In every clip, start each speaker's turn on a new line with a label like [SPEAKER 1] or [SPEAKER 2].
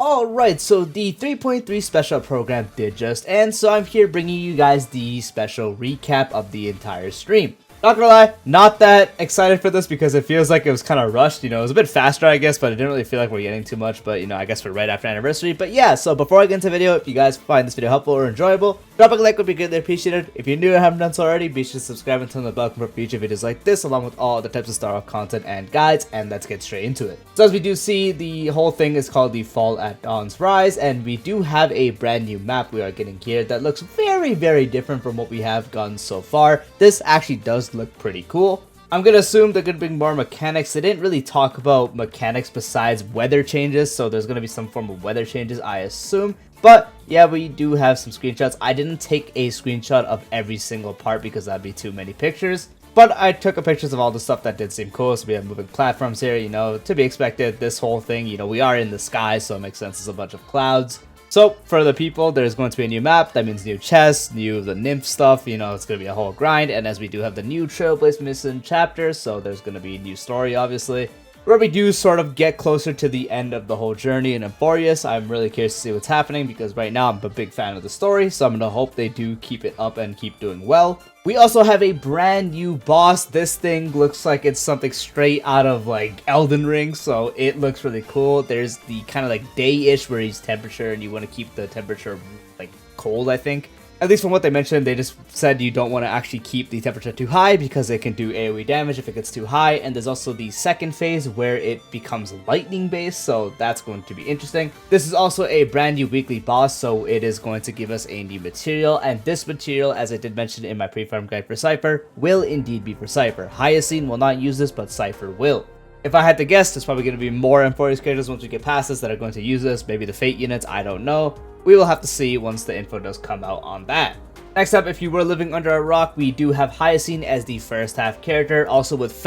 [SPEAKER 1] Alright, so the 3.3 special program did just end, so I'm here bringing you guys the special recap of the entire stream. Not gonna lie, not that excited for this because it feels like it was kind of rushed. It was a bit faster, I guess, but it didn't really feel like we're getting too much. But, I guess we're right after anniversary. But yeah, so before I get into the video, if you guys find this video helpful or enjoyable, dropping a like would be greatly appreciated. If you're new and haven't done so already, be sure to subscribe and turn on the bell for future videos like this, along with all other types of Star Wars content and guides. And let's get straight into it. So as we do see, the whole thing is called the Fall at Dawn's Rise, and we do have a brand new map we are getting here that looks very, very different from what we have gotten so far. This actually does look pretty cool. I'm gonna assume they're gonna bring more mechanics. They didn't really talk about mechanics besides weather changes, so there's gonna be some form of weather changes, I assume. But yeah, we do have some screenshots. I didn't take a screenshot of every single part because that'd be too many pictures. But I took a pictures of all the stuff that did seem cool. So we have moving platforms here, to be expected. This whole thing, we are in the sky, so it makes sense. It's a bunch of clouds. So for the people, there's going to be a new map. That means new chests, the nymph stuff. It's going to be a whole grind. And as we do have the new Trailblaze Mission chapter, so there's going to be a new story, obviously, where we do sort of get closer to the end of the whole journey in Euphorius. I'm really curious to see what's happening because right now I'm a big fan of the story, so I'm going to hope they do keep it up and keep doing well. We also have a brand new boss. This thing looks like it's something straight out of like Elden Ring, so it looks really cool. There's the kind of like day-ish where he's temperature and you want to keep the temperature like cold, I think. At least from what they mentioned, they just said you don't want to actually keep the temperature too high because it can do AoE damage if it gets too high. And there's also the second phase where it becomes lightning based, so that's going to be interesting. This is also a brand new weekly boss, so it is going to give us a new material. And this material, as I did mention in my pre-farm guide for Cipher, will indeed be for Cipher. Hyacine will not use this, but Cipher will. If I had to guess, there's probably going to be more Euphorius characters once we get past this that are going to use this. Maybe the Fate units, I don't know. We will have to see once the info does come out on that. Next up, if you were living under a rock, we do have Hyacine as the first half character. Also with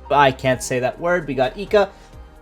[SPEAKER 1] I can't say that word, we got Ika.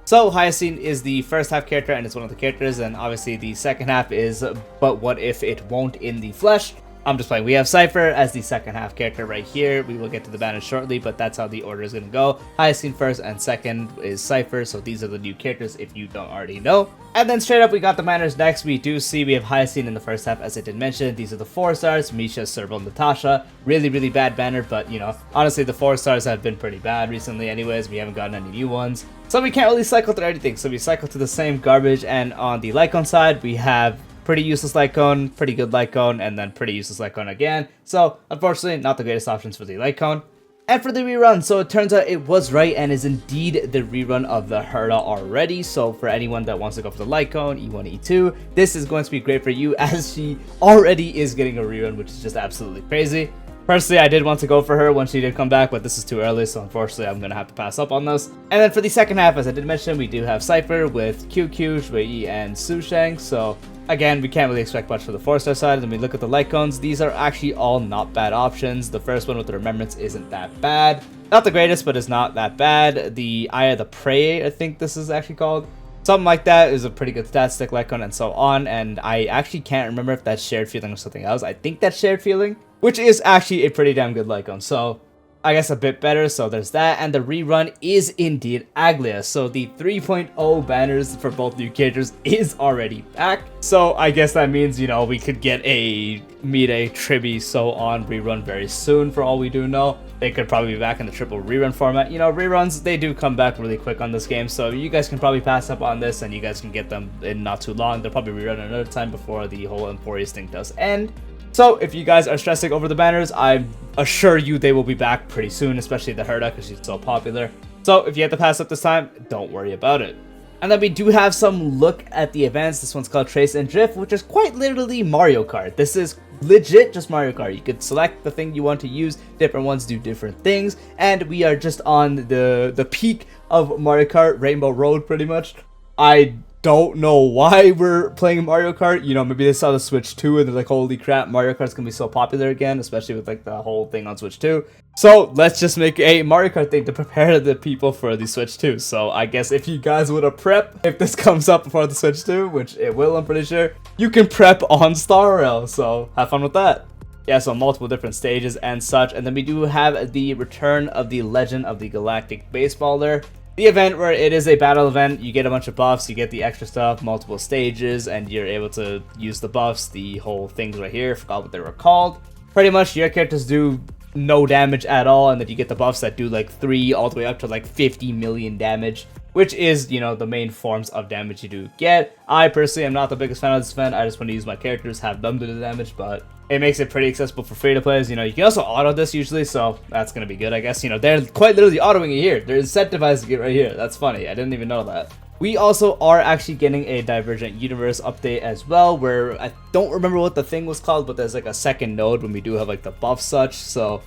[SPEAKER 1] So Hyacine is the first half character and it's one of the characters, and obviously the second half is but what if it won't in the flesh. I'm just playing. We have Cipher as the second half character right here. We will get to the banners shortly, but that's how the order is going to go. Hyacine first and second is Cipher, so these are the new characters if you don't already know. And then straight up, we got the banners next. We do see we have Hyacine in the first half, as I did mention. These are the 4 stars, Misha, Serval, Natasha. Really, really bad banner, but honestly, the 4 stars have been pretty bad recently anyways. We haven't gotten any new ones. So we can't really cycle through anything. So we cycle to the same garbage, and on the Lycon side, we have pretty useless Lycon, pretty good Lycon, and then pretty useless Lycon again. So, unfortunately, not the greatest options for the Lycon. And for the rerun, so it turns out it was right and is indeed the rerun of the Herda already. So for anyone that wants to go for the Lycon, E1, E2, this is going to be great for you as she already is getting a rerun, which is just absolutely crazy. Personally, I did want to go for her when she did come back, but this is too early, so unfortunately I'm going to have to pass up on this. And then for the second half, as I did mention, we do have Cipher with QQ, Shui, and Susheng. So again, we can't really expect much for the 4-star side. And we look at the Lycons, these are actually all not bad options. The first one with the Remembrance isn't that bad. Not the greatest, but it's not that bad. The Eye of the Prey, I think this is actually called. Something like that is a pretty good stat stick Lycon and so on. And I actually can't remember if that's Shared Feeling or something else. I think that's Shared Feeling, which is actually a pretty damn good Lycon. So I guess a bit better, so there's that. And the rerun is indeed Aglia, so the 3.0 banners for both new characters is already back. So I guess that means, we could get a Mide, Tribi, so on rerun very soon for all we do know. They could probably be back in the triple rerun format. Reruns, they do come back really quick on this game, so you guys can probably pass up on this and you guys can get them in not too long. They'll probably rerun another time before the whole Euphorius thing does end. So if you guys are stressing over the banners, I assure you they will be back pretty soon, especially the Herda because she's so popular. So if you have to pass up this time, don't worry about it. And then we do have some look at the events. This one's called Trace and Drift, which is quite literally Mario Kart. This is legit just Mario Kart. You could select the thing you want to use, different ones do different things, and we are just on the peak of Mario Kart, Rainbow Road pretty much. I don't know why we're playing Mario Kart. Maybe they saw the Switch 2 and they're like, holy crap, Mario Kart's gonna be so popular again, especially with like the whole thing on Switch 2. So let's just make a Mario Kart thing to prepare the people for the Switch 2. So I guess if you guys want to prep, if this comes up before the Switch 2, which it will, I'm pretty sure, you can prep on Star Rail. So have fun with that. Yeah, so multiple different stages and such. And then we do have the return of the Legend of the Galactic Baseballer. the event where it is a battle event. You get a bunch of buffs, you get the extra stuff, multiple stages, and you're able to use the buffs, the whole things right here, forgot what they were called. Pretty much your characters do no damage at all, and then you get the buffs that do like 3 all the way up to like 50 million damage, which is, you know, the main forms of damage you do get. I personally am not the biggest fan of this event. I just want to use my characters, have them do the damage, but it makes it pretty accessible for free to players. You know, you can also auto this usually, so that's going to be good, I guess. You know, they're quite literally autoing it here. They're incentivizing it right here. That's funny. I didn't even know that. We also are actually getting a Divergent Universe update as well, where I don't remember what the thing was called, but there's like a second node when we do have like the buff such. So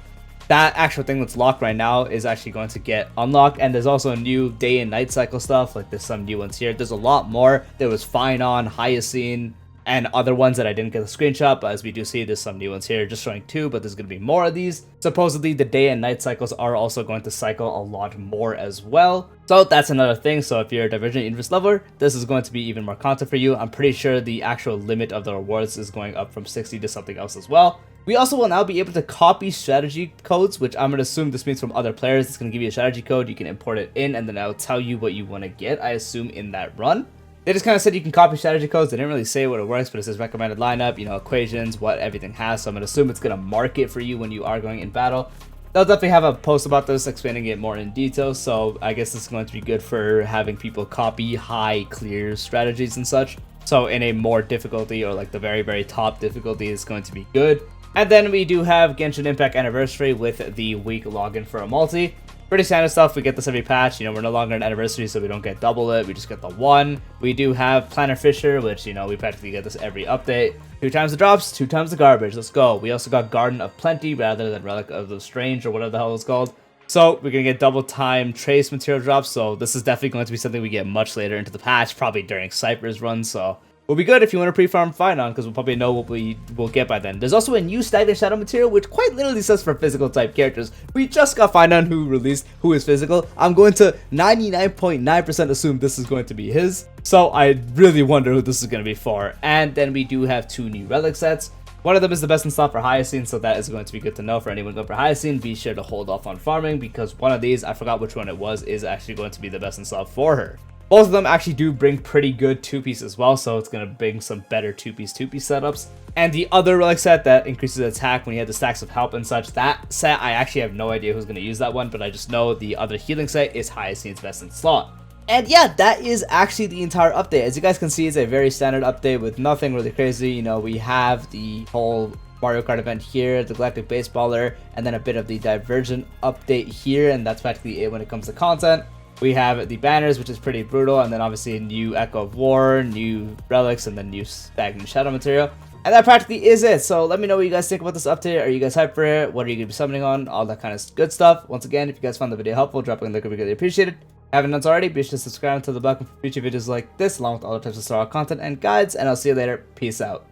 [SPEAKER 1] that actual thing that's locked right now is actually going to get unlocked. And there's also a new day and night cycle stuff. Like there's some new ones here. There's a lot more. There was Phynon, Hyacine, and other ones that I didn't get a screenshot, but as we do see, there's some new ones here, just showing 2, but there's going to be more of these. Supposedly, the day and night cycles are also going to cycle a lot more as well. So that's another thing. So if you're a Divergent Universe leveler, this is going to be even more content for you. I'm pretty sure the actual limit of the rewards is going up from 60 to something else as well. We also will now be able to copy strategy codes, which I'm going to assume this means from other players. It's going to give you a strategy code, you can import it in, and then I'll tell you what you want to get, I assume, in that run. They just kind of said you can copy strategy codes. They didn't really say what it works, but it says recommended lineup, you know, equations, what everything has. So I'm going to assume it's going to mark it for you when you are going in battle. They'll definitely have a post about this, explaining it more in detail. So I guess this is going to be good for having people copy high clear strategies and such. So in a more difficulty, or like the very, very top difficulty, is going to be good. And then we do have Genshin Impact Anniversary with the week login for a multi. Pretty standard stuff. We get this every patch. You know, we're no longer an anniversary, so we don't get double it. We just get the 1. We do have Planner Fisher, which, you know, we practically get this every update. 2 times the drops, 2 times the garbage. Let's go. We also got Garden of Plenty rather than Relic of the Strange, or whatever the hell it's called. So we're going to get double time trace material drops. So this is definitely going to be something we get much later into the patch, probably during Cipher's run. So will be good if you want to pre-farm Phynon, because we'll probably know what we will get by then. There's also a new Stagnant Shadow material, which quite literally says for physical type characters. We just got Phynon who is physical. I'm going to 99.9% assume this is going to be his. So I really wonder who this is going to be for. And then we do have 2 new relic sets. One of them is the best in slot for Hyacine, so that is going to be good to know for anyone going for Hyacine. Be sure to hold off on farming, because one of these, I forgot which one it was, is actually going to be the best in slot for her. Both of them actually do bring pretty good 2-piece as well, so it's going to bring some better 2-piece setups. And the other relic set that increases attack when you have the stacks of help and such, that set, I actually have no idea who's going to use that one, but I just know the other healing set is Hyacine's best in slot. And yeah, that is actually the entire update. As you guys can see, it's a very standard update with nothing really crazy. You know, we have the whole Mario Kart event here, the Galactic Baseballer, and then a bit of the Divergent update here, and that's practically it when it comes to content. We have the banners, which is pretty brutal, and then obviously a new Echo of War, new relics, and then new Stagnant Shadow material. And that practically is it. So let me know what you guys think about this update. Are you guys hyped for it? What are you going to be summoning on? All that kind of good stuff. Once again, if you guys found the video helpful, drop a like, would be greatly appreciated. If you haven't done so already, be sure to subscribe to the button for future videos like this, along with all the types of Star Wars content and guides, and I'll see you later. Peace out.